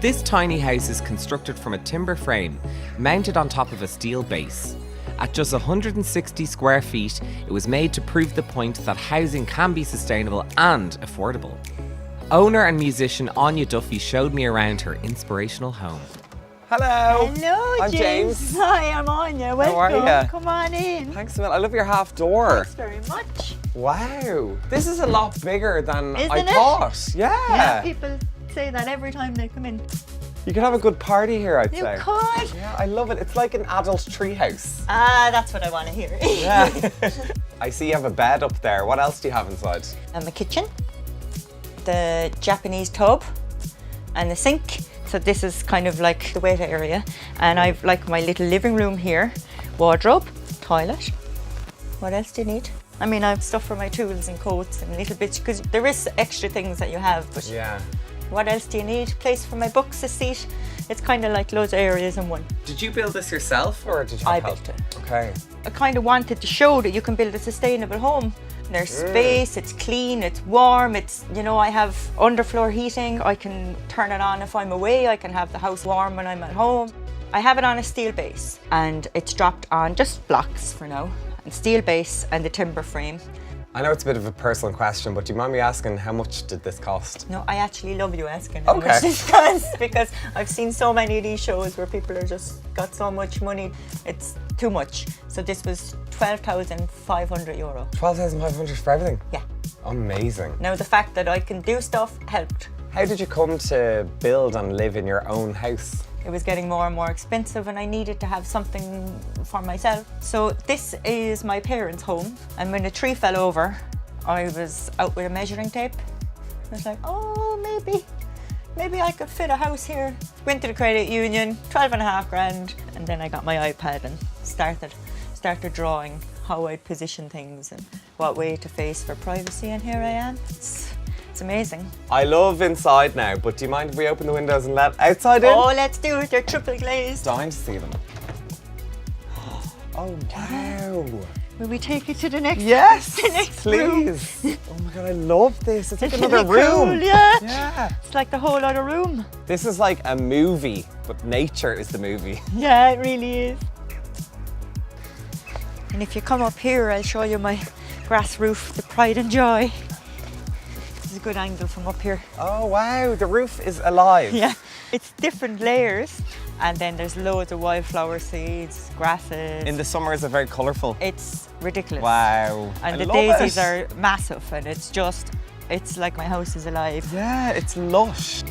This tiny house is constructed from a timber frame, mounted on top of a steel base. At just 160 square feet, it was made to prove the point that housing can be sustainable and affordable. Owner and musician Áine Duffy showed me around her inspirational home. Hello. Hello, I'm James. Hi, I'm Áine. Welcome. How are you? Come on in. Thanks a lot. I love your half door. Thanks very much. Wow. This is a lot bigger than Isn't I it? thought. Yeah, people say that every time they come in. You could have a good party here, I'd You say. could. Yeah, I love it. It's like an adult treehouse. Ah, that's what I want to hear. Yeah. I see you have a bed up there. What else do you have inside? And the kitchen, the Japanese tub, and the sink. So this is kind of like the wait area. And I've like my little living room here, wardrobe, toilet. What else do you need? I mean, I have stuff for my tools and coats and little bits, because there is extra things that you have, but Yeah. what else do you need? Place for my books, a seat. It's kind of like loads of areas in one. Did you build this yourself or did you I have help? built it. Okay. I kind of wanted to show that you can build a sustainable home. There's space, it's clean, it's warm, it's, you know, I have underfloor heating. I can turn it on if I'm away. I can have the house warm when I'm at home. I have it on a steel base and it's dropped on just blocks for now. And steel base and the timber frame. I know it's a bit of a personal question, but do you mind me asking how much did this cost? No, I actually love you asking how Okay. much this costs, because I've seen so many of these shows where people are just got so much money, it's too much. So this was €12,500. 12,500 for everything? Yeah. Amazing. Now the fact that I can do stuff helped. How did you come to build and live in your own house? It was getting more and more expensive and I needed to have something for myself. So this is my parents' home, and when a tree fell over, I was out with a measuring tape. I was like, oh, maybe I could fit a house here. Went to the credit union, 12.5 grand, and then I got my iPad and started drawing how I'd position things and what way to face for privacy, and here I am. It's amazing. I love inside now, but do you mind if we open the windows and let outside in? Oh, let's do it. They're triple glazed. Dying to see them. Oh, wow. Will we take it to the next? Yes, the next room? please. Oh my God, I love this. It's like Isn't another it room. cool? Yeah. Yeah. It's like the whole other room. This is like a movie, but nature is the movie. Yeah, it really is. And if you come up here, I'll show you my grass roof, the pride and joy. This is a good angle from up here. Oh wow, the roof is alive. Yeah, it's different layers, and then there's loads of wildflower seeds, grasses. In the summer, is it very colourful? It's ridiculous. Wow. And I the love daisies it. are massive, and it's like my house is alive. Yeah, it's lush.